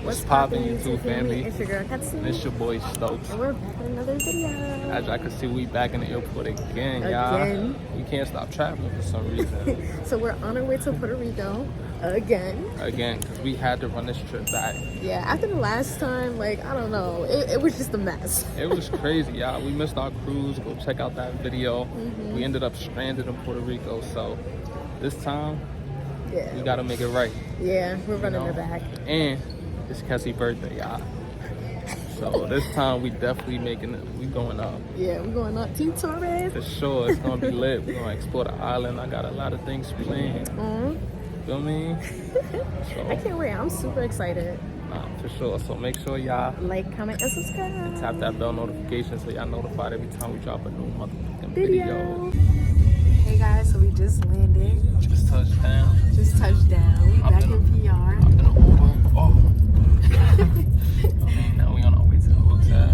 What's poppin', YouTube family? It's your girl Katsu. And it's your boy Stokes. And we're back with another video. As y'all can see, we back in the airport again, y'all. We can't stop traveling for some reason. So we're on our way to Puerto Rico again. Again, because we had to run this trip back. Yeah, after the last time, like, I don't know, it was just a mess. It was crazy, y'all. We missed our cruise. Go check out that video. We ended up stranded in Puerto Rico, so this time, we gotta make it right. Yeah, we're running it back. And it's Kessie's birthday, y'all. So this time we definitely making it. We going up. Yeah, we're going up to Torres. For sure, it's gonna be lit. We're gonna explore the island. I got a lot of things planned. Feel me? So, I can't wait. I'm super excited. Nah, for sure. So make sure y'all like, comment, and subscribe. Tap that bell notification so y'all notified every time we drop a new motherfucking video. Hey guys, so we just landed. Just touched down. Just touched down. We back in PR. I've been over. Oh. Now we on our way to the hotel.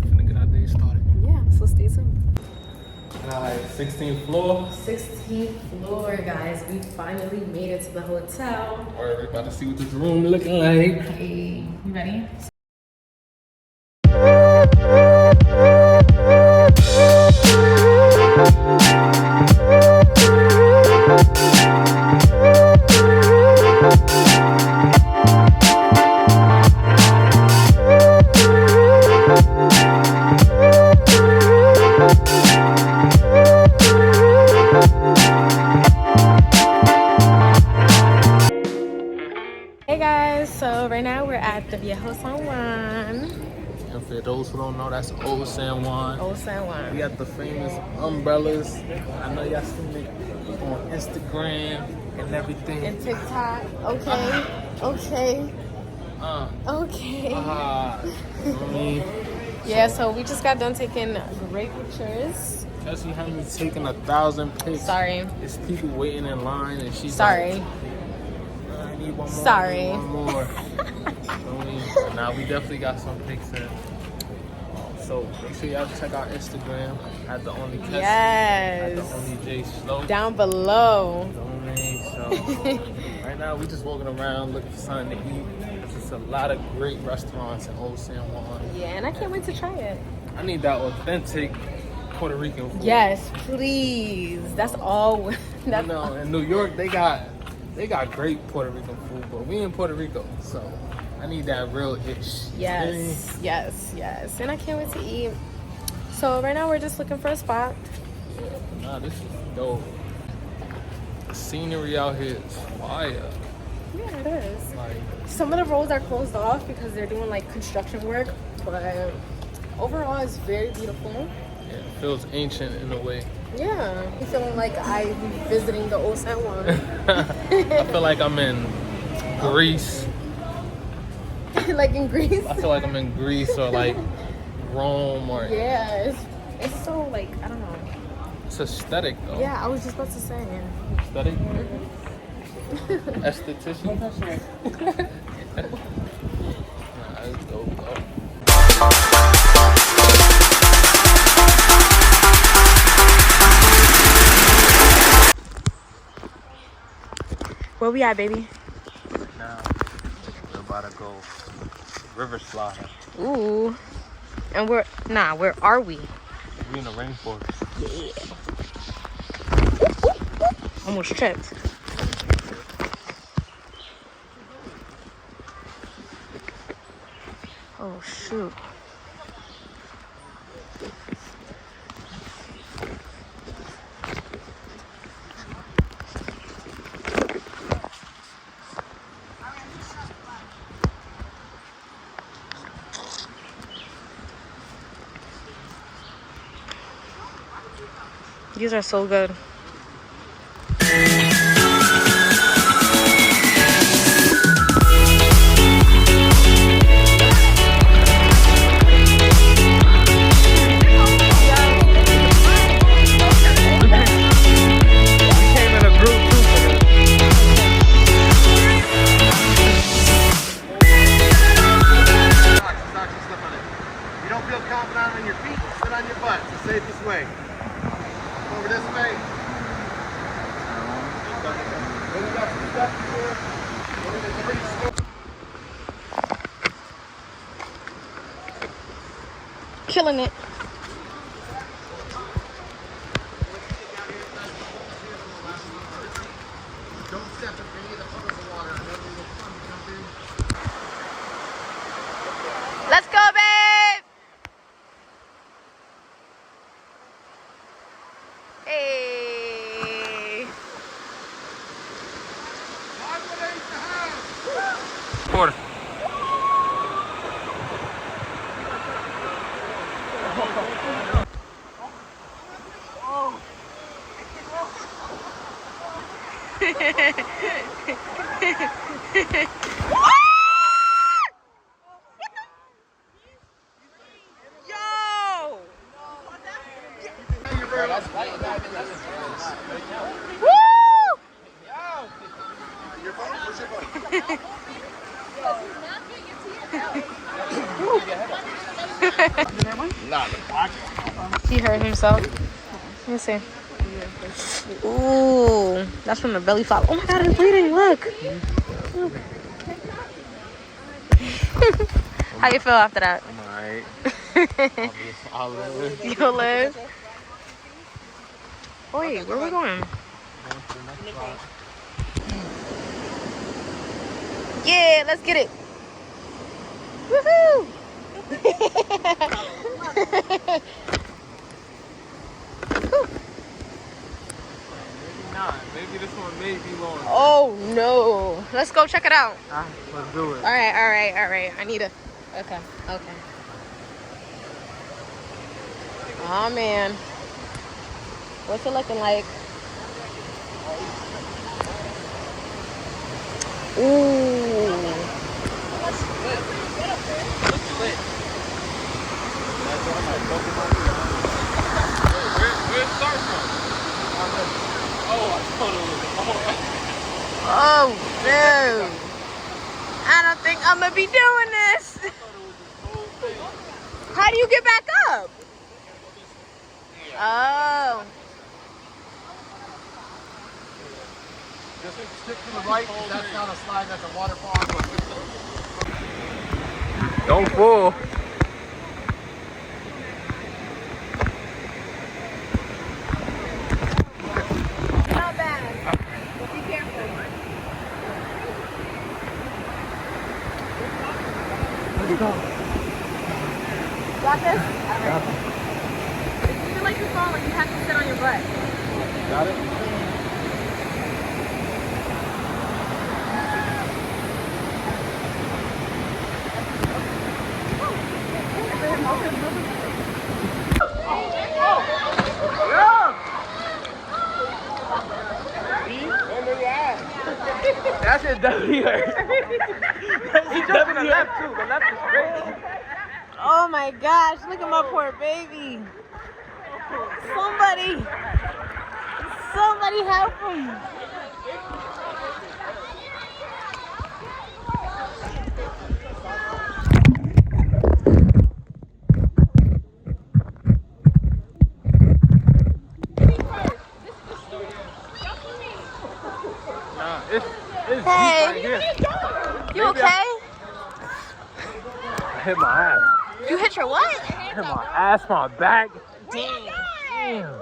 Finna get our day started. Yeah, so stay tuned. Alright, 16th floor. 16th floor, guys. We finally made it to the hotel. Alright, we're about to see what this room looking like. Hey, you ready? So right now we're at the Old San Juan. And for those who don't know, that's Old San Juan. Old San Juan. We got the famous umbrellas. I know y'all seen it on Instagram and everything. And TikTok. Okay. Okay. Okay. Yeah, so we just got done taking great pictures. Cassie had me taking 1,000 pics. Sorry. It's people waiting in line and she's sorry. Like, need one more, sorry. One more. So now we definitely got some pics in. So make sure y'all check out Instagram at the only Cassie. Yes. At the only J Slow. Down below. So right now we just walking around looking for something to eat. There's a lot of great restaurants in Old San Juan. Yeah, and I can't wait to try it. I need that authentic Puerto Rican food. Yes, please. That's all. That's all. In New York they got great Puerto Rican food, but we in Puerto Rico, so I need that real ish. Yes, yes. And I can't wait to eat. So right now we're just looking for a spot. Nah, this is dope. The scenery out here is fire. Yeah, it is. Like, some of the roads are closed off because they're doing like construction work, but overall it's very beautiful. Yeah, it feels ancient in a way. Yeah, I'm feeling like I'm visiting the Old San Juan. I feel like I'm in Greece. Like in Greece? I feel like I'm in Greece or like Rome or... Yeah, it's so like, I don't know. It's aesthetic though. Yeah, I was just about to say. Aesthetic? Esthetician? Nah, it's dope though. Where we at, baby? Now, we're about to go river sliding. Ooh. And where are we? We're in the rainforest. Yeah. Almost tripped. Oh, shoot. These are so good. Safest way. Over this way. killing it. Don't step in any of the puddles of water. I know they will come to jump in. Let's go, babe. Hey. Quarter. He hurt himself. Let me see. Ooh, that's from the belly flop. Oh my god, it's bleeding. Look. Look. How you feel after that? I'm alright. I'll live. You'll live. Wait, where are we going? Yeah, let's get it. Woohoo! Maybe this one may be long. Oh no. Let's go check it out. Let's do it. Alright. I need a. Okay. Oh man. What's it looking like? Ooh. Where it start from? Oh no. I don't think I'm gonna be doing this. How do you get back up? Oh. Just stick to the right. That's not a slide. That's a waterfall. Don't fall. Not bad. But be careful. Let's go. Got this? Alright. If you feel like you're falling, you have to sit on your butt. Got it? That shit definitely hurt. He definitely left too. The left is crazy. Oh my gosh, look at my poor baby. Somebody help him. It's deep Hey. right here. You okay? I hit my ass. You hit your what? I hit my ass, my back. Damn. Damn.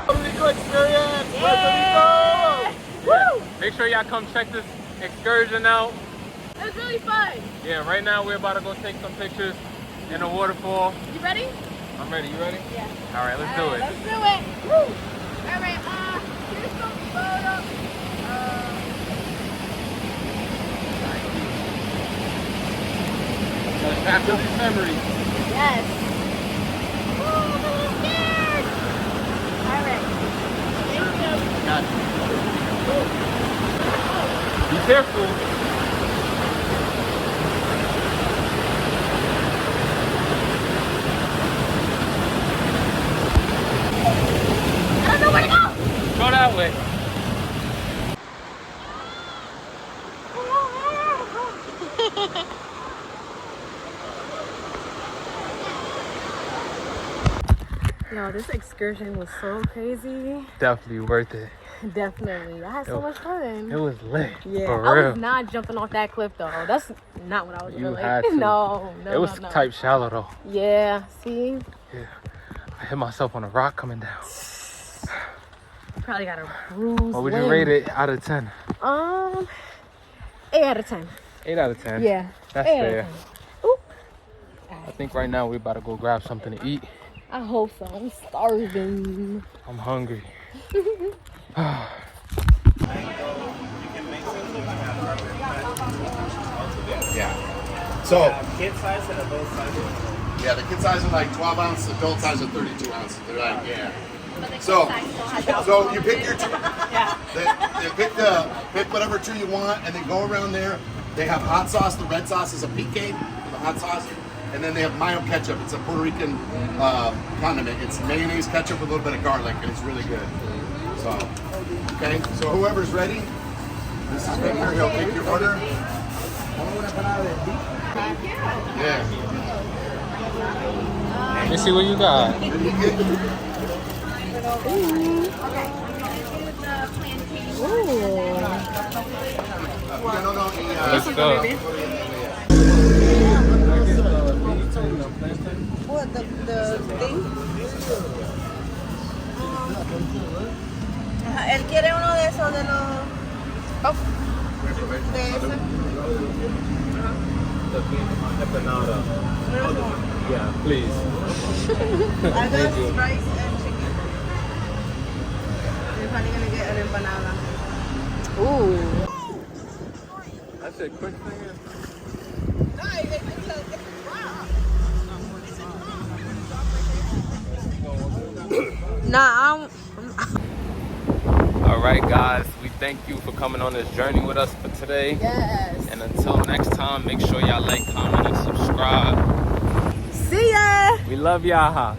Puerto Rico experience. Puerto Rico. Woo! Make sure y'all come check this excursion out. It was really fun. Yeah, right now we're about to go take some pictures in the waterfall. You ready? I'm ready. You ready? Yeah. All right, let's do it. Let's do it. Woo. All right. Here's some photo. Gotta capture these memories. Yes. Woo, I'm a little scared. All right. Thank you. Got it. Be careful. I don't know where to go. Go that way. Yo, this excursion was so crazy. Definitely worth it. Definitely. I had so much fun. It was lit. Yeah, for I real. was not jumping off that cliff though. That's not what I was You doing. had to. No, It was no. type shallow though. Yeah, see? Yeah. I hit myself on a rock coming down. Probably got a bruised What would you limb. rate it out of 10? 8 out of 10. 8 out of 10. Yeah. That's 8 out of fair. 10. Ooh. I think right now we're about to go grab something to eat. I hope so. I'm starving. I'm hungry. Yeah. So, Kid size and adult size. yeah, the kid size are like 12 ounces, adult size are 32 ounces. They're like, yeah. So you pick your two. Yeah. You pick whatever two you want, and then go around there. They have hot sauce. The red sauce is a pique, the hot sauce, and then they have mayo ketchup. It's a Puerto Rican condiment. It's mayonnaise ketchup with a little bit of garlic, and it's really good. So, okay. So whoever's ready, this is right here. He'll take your order. Yeah. Let me see what you got. Let's go. What, the thing? Ajá, él quiere uno de esos de los... De esos. Yeah, please. I got rice and chicken. You're probably gonna get an empanada. Ooh. That's a quick thing. Nah, All right, guys. We thank you for coming on this journey with us for today. yes. And until next time, make sure y'all like, comment, and subscribe. See ya. We love y'all.